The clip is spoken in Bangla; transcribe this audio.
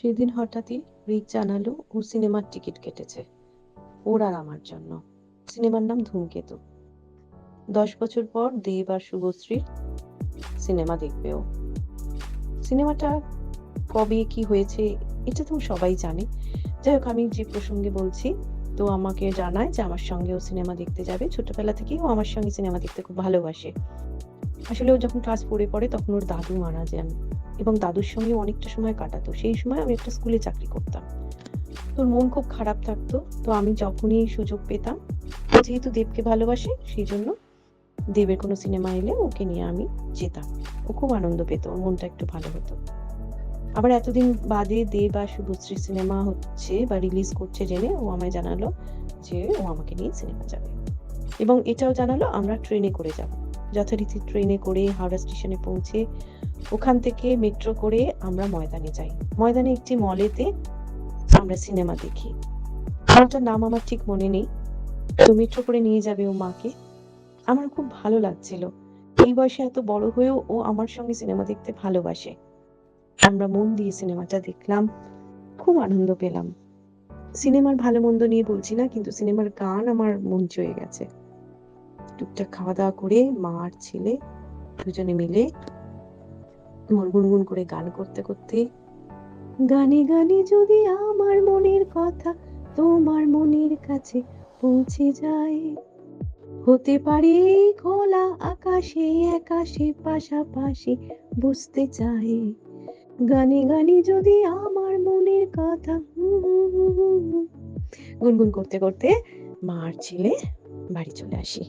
সেদিন হঠাৎই রিক জানালো ও সিনেমার টিকিট কেটেছে ওর আর আমার জন্য। সিনেমার নাম ধূমকেতু। 10 বছর পর দেব আর শুভশ্রীর সিনেমা দেখবে ও। সিনেমাটা কবে কি হয়েছে এটা তো সবাই জানে। যাই হোক, আমি যে প্রসঙ্গে বলছি, তো আমাকে জানায় যে আমার সঙ্গে ও সিনেমা দেখতে যাবে। ছোটবেলা থেকেই ও আমার সঙ্গে সিনেমা দেখতে খুব ভালোবাসে। আসলে ও যখন ক্লাস 4 এ পড়ে তখন ওর দাদু মারা যান এবং দাদুর সঙ্গে অনেকটা সময় কাটাতো। সেই সময় আমি একটা স্কুলে চাকরি করতাম। তো ওর মন খুব খারাপ থাকতো। তো আমি যখনই সুযোগ পেতাম, ও যেহেতু দেবকে ভালোবাসে সেইজন্য দেবের কোনো সিনেমা এলে ওকে নিয়ে আমি যেতাম। ও খুব আনন্দ পেত। ওর মনটা একটু ভালো হতো। আবার এতদিন বাদে দেব আর শুভশ্রীর সিনেমা হচ্ছে বা রিলিজ করছে জেনে ও আমায় জানালো যে ও আমাকে নিয়ে সিনেমা যাবে। এবং এটাও জানালো আমরা ট্রেনে করে যাব। যথারীতি ট্রেনে করে হাওড়া স্টেশনে পৌঁছে ওখান থেকে মেট্রো করে আমরা ময়দানে যাই। ময়দানে একটি মলেতে আমরা সিনেমা দেখি। মলটার নাম আমার ঠিক মনে নেই। তো মেট্রো করে নিয়ে যাবে ও মাকে। আমার খুব ভালো লাগছিল। এই বয়সে এত বড় হয়েও ও আমার সঙ্গে সিনেমা দেখতে ভালোবাসে। আমরা মন দিয়ে সিনেমাটা দেখলাম। খুব আনন্দ পেলাম। সিনেমার ভালো-মন্দ নিয়ে বলছি না, কিন্তু সিনেমার গান আমার মন ছুঁয়ে গেছে। টুকটাক খাওয়া-দাওয়া করে মা আর ছেলে দুজনে মিলে গুনগুন করে গান করতে, করতে গানে, গানে যদি আমার মনের কথা তোমার মনের কাছে পৌঁছে যায়, হতে পারে খোলা আকাশে একাশে পাশাপাশি বুঝতে চাই। গানে, গানে যদি আমার মনের কথা গুনগুন করতে, করতে মা আর ছেলে বাড়ি চলে আসি।